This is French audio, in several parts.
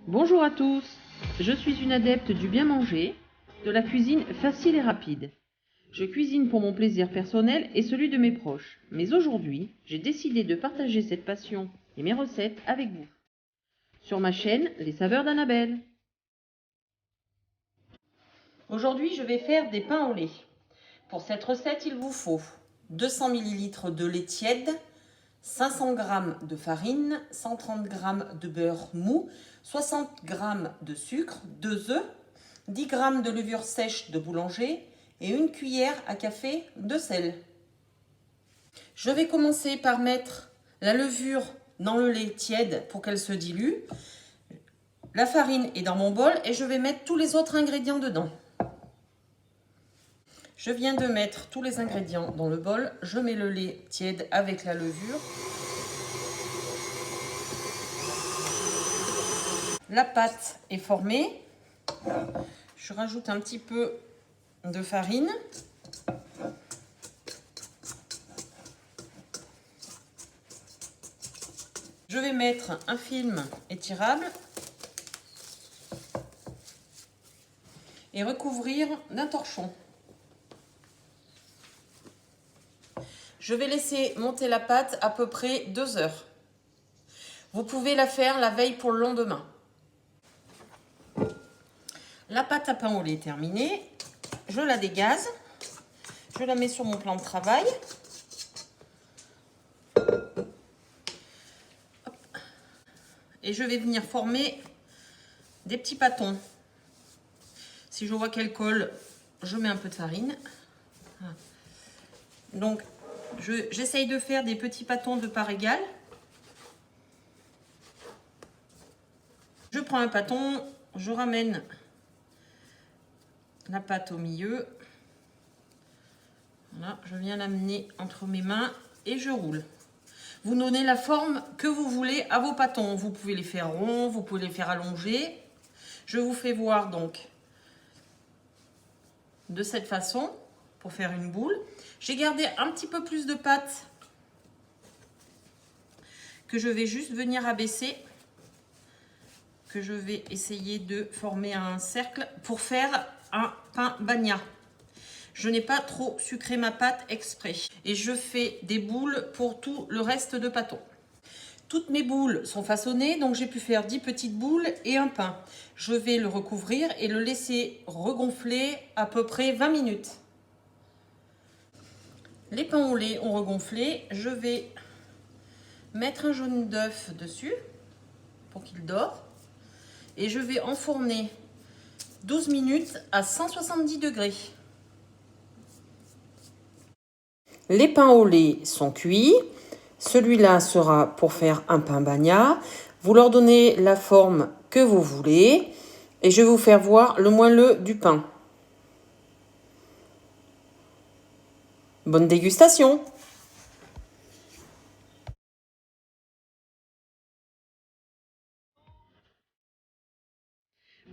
Bonjour à tous, je suis une adepte du bien manger, de la cuisine facile et rapide. Je cuisine pour mon plaisir personnel et celui de mes proches, mais aujourd'hui, j'ai décidé de partager cette passion et mes recettes avec vous. Sur ma chaîne, Les Saveurs d'Annabelle. Aujourd'hui, je vais faire des pains au lait. Pour cette recette, il vous faut 200 ml de lait tiède, 500 g de farine, 130 g de beurre mou, 60 g de sucre, 2 œufs, 10 g de levure sèche de boulanger et une cuillère à café de sel. Je vais commencer par mettre la levure dans le lait tiède pour qu'elle se dilue. La farine est dans mon bol et je vais mettre tous les autres ingrédients dedans. Je viens de mettre tous les ingrédients dans le bol. Je mets le lait tiède avec la levure. La pâte est formée. Je rajoute un petit peu de farine. Je vais mettre un film étirable et recouvrir d'un torchon. Je vais laisser monter la pâte à peu près 2 heures. Vous pouvez la faire la veille pour le lendemain. La pâte à pain au lait est terminée. Je la dégaze. Je la mets sur mon plan de travail. Et je vais venir former des petits pâtons. Si je vois qu'elle colle, je mets un peu de farine. Donc, j'essaye de faire des petits pâtons de part égale. Je prends un pâton, je ramène la pâte au milieu. Voilà, je viens l'amener entre mes mains et je roule. Vous donnez la forme que vous voulez à vos pâtons. Vous pouvez les faire ronds, vous pouvez les faire allongés. Je vous fais voir donc de cette façon pour faire une boule. J'ai gardé un petit peu plus de pâte que je vais juste venir abaisser, que je vais essayer de former un cercle pour faire un pain bagna. Je n'ai pas trop sucré ma pâte exprès. Et je fais des boules pour tout le reste de pâton. Toutes mes boules sont façonnées, donc j'ai pu faire 10 petites boules et un pain. Je vais le recouvrir et le laisser regonfler à peu près 20 minutes. Les pains au lait ont regonflé. Je vais mettre un jaune d'œuf dessus pour qu'il dore. Et je vais enfourner 12 minutes à 170 degrés. Les pains au lait sont cuits. Celui-là sera pour faire un pain bagna. Vous leur donnez la forme que vous voulez. Et je vais vous faire voir le moelleux du pain. Bonne dégustation!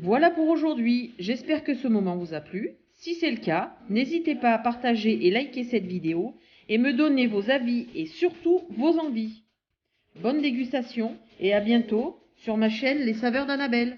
Voilà pour aujourd'hui, j'espère que ce moment vous a plu. Si c'est le cas, n'hésitez pas à partager et liker cette vidéo et me donner vos avis et surtout vos envies. Bonne dégustation et à bientôt sur ma chaîne Les Saveurs d'Annabelle.